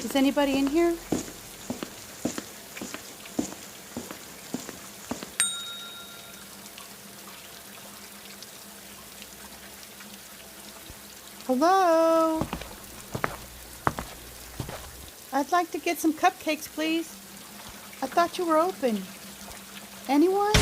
Is anybody in here? Hello? I'd like to get some cupcakes, please. I thought you were open. Anyone?